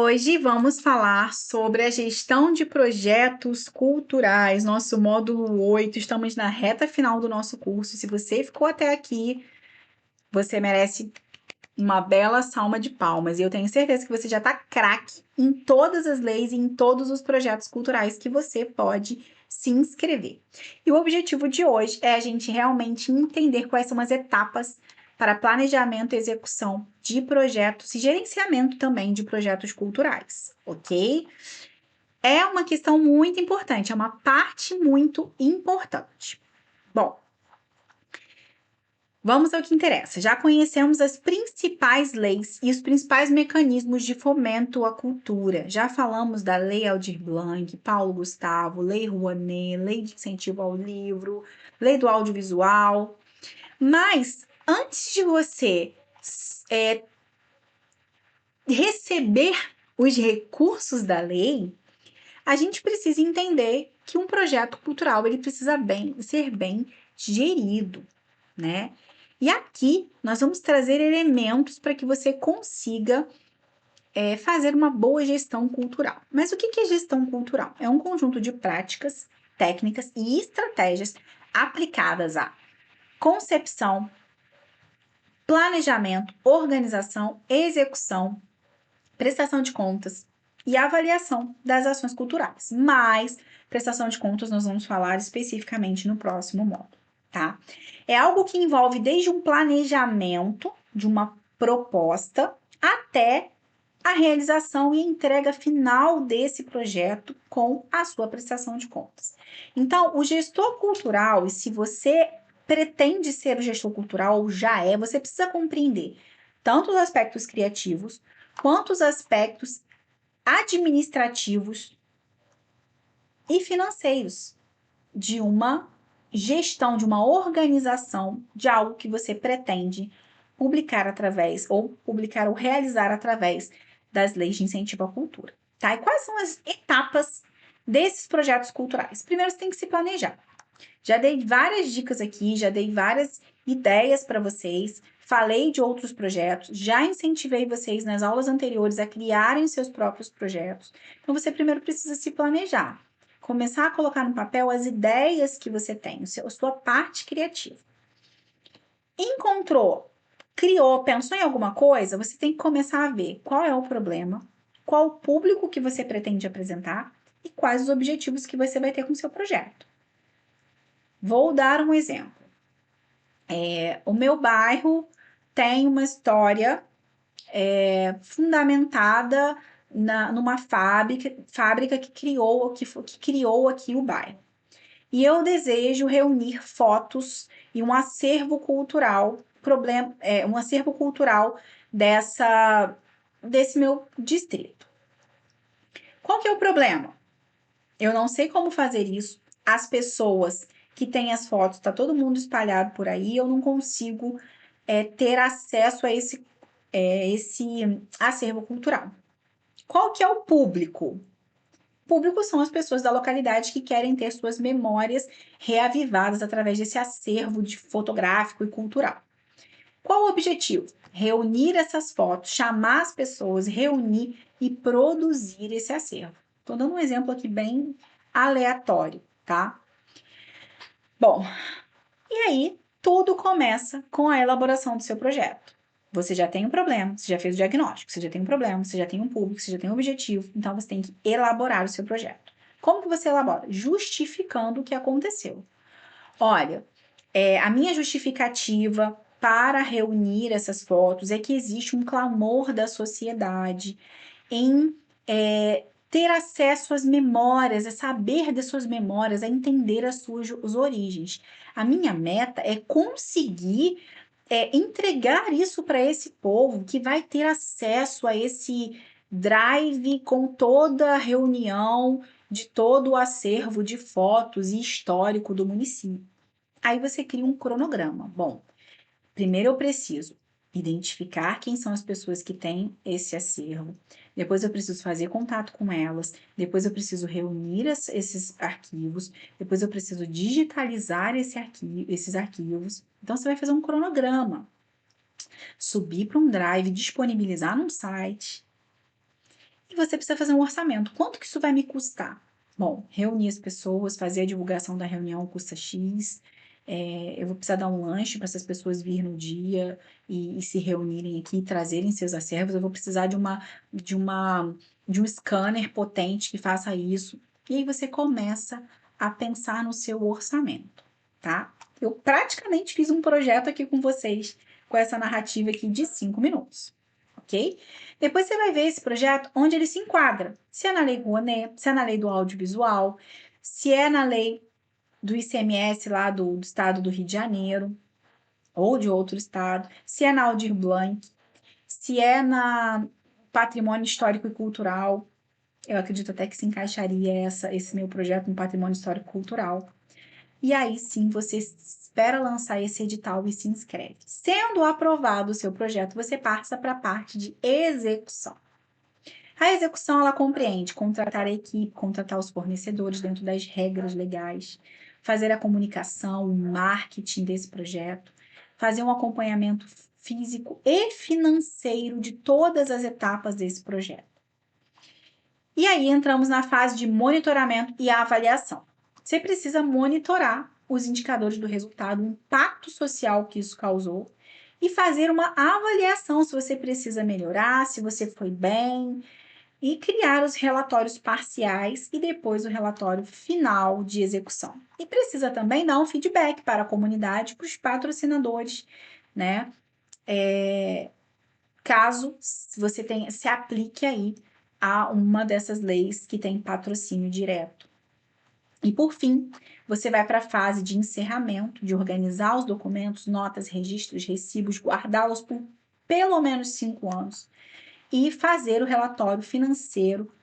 Hoje vamos falar sobre a gestão de projetos culturais, nosso módulo 8. Estamos na reta final do nosso curso. Se você ficou até aqui, você merece uma bela salva de palmas. E eu tenho certeza que você já está craque em todas as leis e em todos os projetos culturais que você pode se inscrever. E o objetivo de hoje é a gente realmente entender quais são as etapas para planejamento e execução de projetos e gerenciamento também de projetos culturais, ok? É uma questão muito importante, é uma parte muito importante. Bom, vamos ao que interessa. Já conhecemos as principais leis e os principais mecanismos de fomento à cultura. Já falamos da Lei Aldir Blanc, Paulo Gustavo, Lei Rouanet, Lei de Incentivo ao Livro, Lei do Audiovisual. Mas antes de você receber os recursos da lei, a gente precisa entender que um projeto cultural ele precisa ser bem gerido, né? E aqui nós vamos trazer elementos para que você consiga fazer uma boa gestão cultural. Mas o que é gestão cultural? É um conjunto de práticas, técnicas e estratégias aplicadas à concepção, planejamento, organização, execução, prestação de contas e avaliação das ações culturais. Mas prestação de contas nós vamos falar especificamente no próximo módulo, tá? É algo que envolve desde um planejamento de uma proposta até a realização e entrega final desse projeto com a sua prestação de contas. Então, o gestor cultural, e se você pretende ser o gestor cultural ou já é, você precisa compreender tanto os aspectos criativos quanto os aspectos administrativos e financeiros de uma gestão, de uma organização de algo que você pretende publicar através, ou publicar ou realizar através das leis de incentivo à cultura, tá? E quais são as etapas desses projetos culturais? Primeiro, você tem que se planejar. Já dei várias dicas aqui, já dei várias ideias para vocês, falei de outros projetos, já incentivei vocês nas aulas anteriores a criarem seus próprios projetos. Então, você primeiro precisa se planejar, começar a colocar no papel as ideias que você tem, a sua parte criativa. Encontrou, criou, pensou em alguma coisa, você tem que começar a ver qual é o problema, qual o público que você pretende apresentar e quais os objetivos que você vai ter com o seu projeto. Vou dar um exemplo. O meu bairro tem uma história fundamentada numa fábrica que criou aqui o bairro. E eu desejo reunir fotos e um acervo cultural, um acervo cultural desse meu distrito. Qual que é o problema? Eu não sei como fazer isso. As pessoas que têm as fotos, tá todo mundo espalhado por aí, eu não consigo ter acesso a esse acervo cultural. Qual que é o público? O público são as pessoas da localidade que querem ter suas memórias reavivadas através desse acervo fotográfico e cultural. Qual o objetivo? Reunir essas fotos, chamar as pessoas, reunir e produzir esse acervo. Estou dando um exemplo aqui bem aleatório, tá? Bom, e aí tudo começa com a elaboração do seu projeto. Você já tem um problema, você já fez o diagnóstico, você já tem um problema, você já tem um público, você já tem um objetivo, então você tem que elaborar o seu projeto. Como que você elabora? Justificando o que aconteceu. Olha, a minha justificativa para reunir essas fotos é que existe um clamor da sociedade em ter acesso às memórias, a saber das suas memórias, a entender as suas origens. A minha meta é conseguir entregar isso para esse povo que vai ter acesso a esse drive com toda a reunião de todo o acervo de fotos e histórico do município. Aí você cria um cronograma. Bom, primeiro eu preciso identificar quem são as pessoas que têm esse acervo. Depois eu preciso fazer contato com elas. Depois eu preciso reunir esses arquivos. Depois eu preciso digitalizar esses arquivos. Então você vai fazer um cronograma. Subir para um drive, disponibilizar num site. E você precisa fazer um orçamento. Quanto que isso vai me custar? Bom, reunir as pessoas, fazer a divulgação da reunião custa X. Eu vou precisar dar um lanche para essas pessoas virem no dia e se reunirem aqui e trazerem seus acervos. Eu vou precisar de uma, de um scanner potente que faça isso. E aí você começa a pensar no seu orçamento, tá? Eu praticamente fiz um projeto aqui com vocês, com essa narrativa aqui de 5 minutos, ok? Depois você vai ver esse projeto onde ele se enquadra. Se é na Lei Rouanet, se é na Lei do Audiovisual, se é na lei do ICMS lá do estado do Rio de Janeiro, ou de outro estado, se é na Aldir Blanc, se é na Patrimônio Histórico e Cultural. Eu acredito até que se encaixaria esse meu projeto no Patrimônio Histórico e Cultural. E aí sim você espera lançar esse edital e se inscreve. Sendo aprovado o seu projeto, você passa para a parte de execução. A execução ela compreende contratar a equipe, contratar os fornecedores dentro das regras legais, fazer a comunicação, o marketing desse projeto, fazer um acompanhamento físico e financeiro de todas as etapas desse projeto. E aí entramos na fase de monitoramento e avaliação. Você precisa monitorar os indicadores do resultado, o impacto social que isso causou e fazer uma avaliação se você precisa melhorar, se você foi bem, e criar os relatórios parciais e depois o relatório final de execução. E precisa também dar um feedback para a comunidade, para os patrocinadores, né? Caso você se aplique aí a uma dessas leis que tem patrocínio direto. E por fim, você vai para a fase de encerramento, de organizar os documentos, notas, registros, recibos, guardá-los por pelo menos 5 anos e fazer o relatório financeiro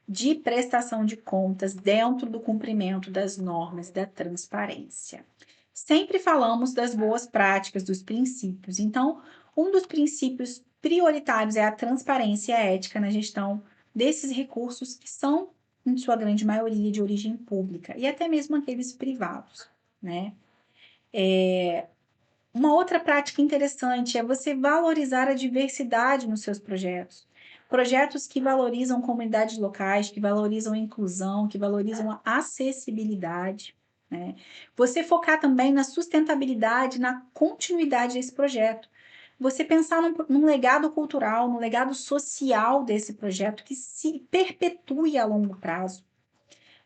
de prestação de contas dentro do cumprimento das normas da transparência. Sempre falamos das boas práticas, dos princípios. Então, um dos princípios prioritários é a transparência e a ética na gestão desses recursos que são, em sua grande maioria, de origem pública e até mesmo aqueles privados, né? Uma outra prática interessante é você valorizar a diversidade nos seus projetos. Projetos que valorizam comunidades locais, que valorizam a inclusão, que valorizam a acessibilidade, né? Você focar também na sustentabilidade, na continuidade desse projeto. Você pensar num legado cultural, num legado social desse projeto que se perpetue a longo prazo.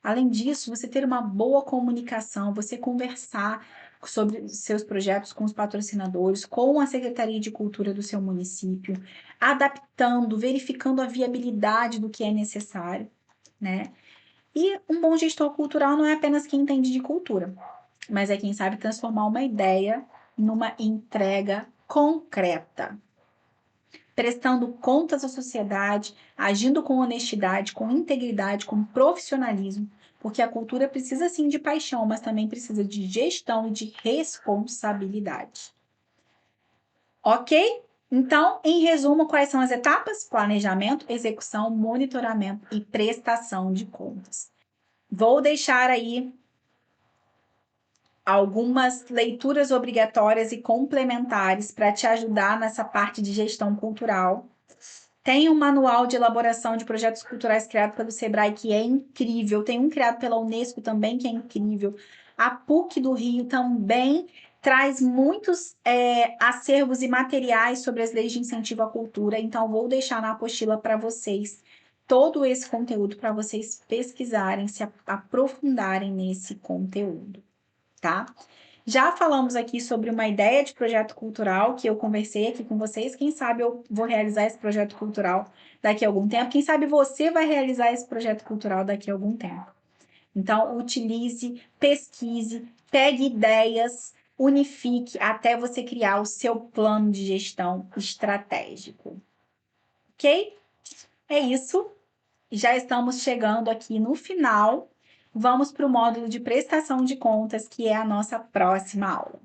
Além disso, você ter uma boa comunicação, você conversar sobre seus projetos com os patrocinadores, com a Secretaria de Cultura do seu município, adaptando, verificando a viabilidade do que é necessário, né? E um bom gestor cultural não é apenas quem entende de cultura, mas é quem sabe transformar uma ideia numa entrega concreta, prestando contas à sociedade, agindo com honestidade, com integridade, com profissionalismo, porque a cultura precisa sim de paixão, mas também precisa de gestão e de responsabilidade. Ok? Então, em resumo, quais são as etapas? Planejamento, execução, monitoramento e prestação de contas. Vou deixar aí algumas leituras obrigatórias e complementares para te ajudar nessa parte de gestão cultural. Tem um manual de elaboração de projetos culturais criado pelo Sebrae, que é incrível. Tem um criado pela Unesco também, que é incrível. A PUC do Rio também traz muitos acervos e materiais sobre as leis de incentivo à cultura. Então, vou deixar na apostila para vocês todo esse conteúdo para vocês pesquisarem, se aprofundarem nesse conteúdo, tá? Já falamos aqui sobre uma ideia de projeto cultural que eu conversei aqui com vocês. Quem sabe eu vou realizar esse projeto cultural daqui a algum tempo. Quem sabe você vai realizar esse projeto cultural daqui a algum tempo. Então, utilize, pesquise, pegue ideias, unifique até você criar o seu plano de gestão estratégico. Ok? É isso. Já estamos chegando aqui no final. Vamos para o módulo de prestação de contas, que é a nossa próxima aula.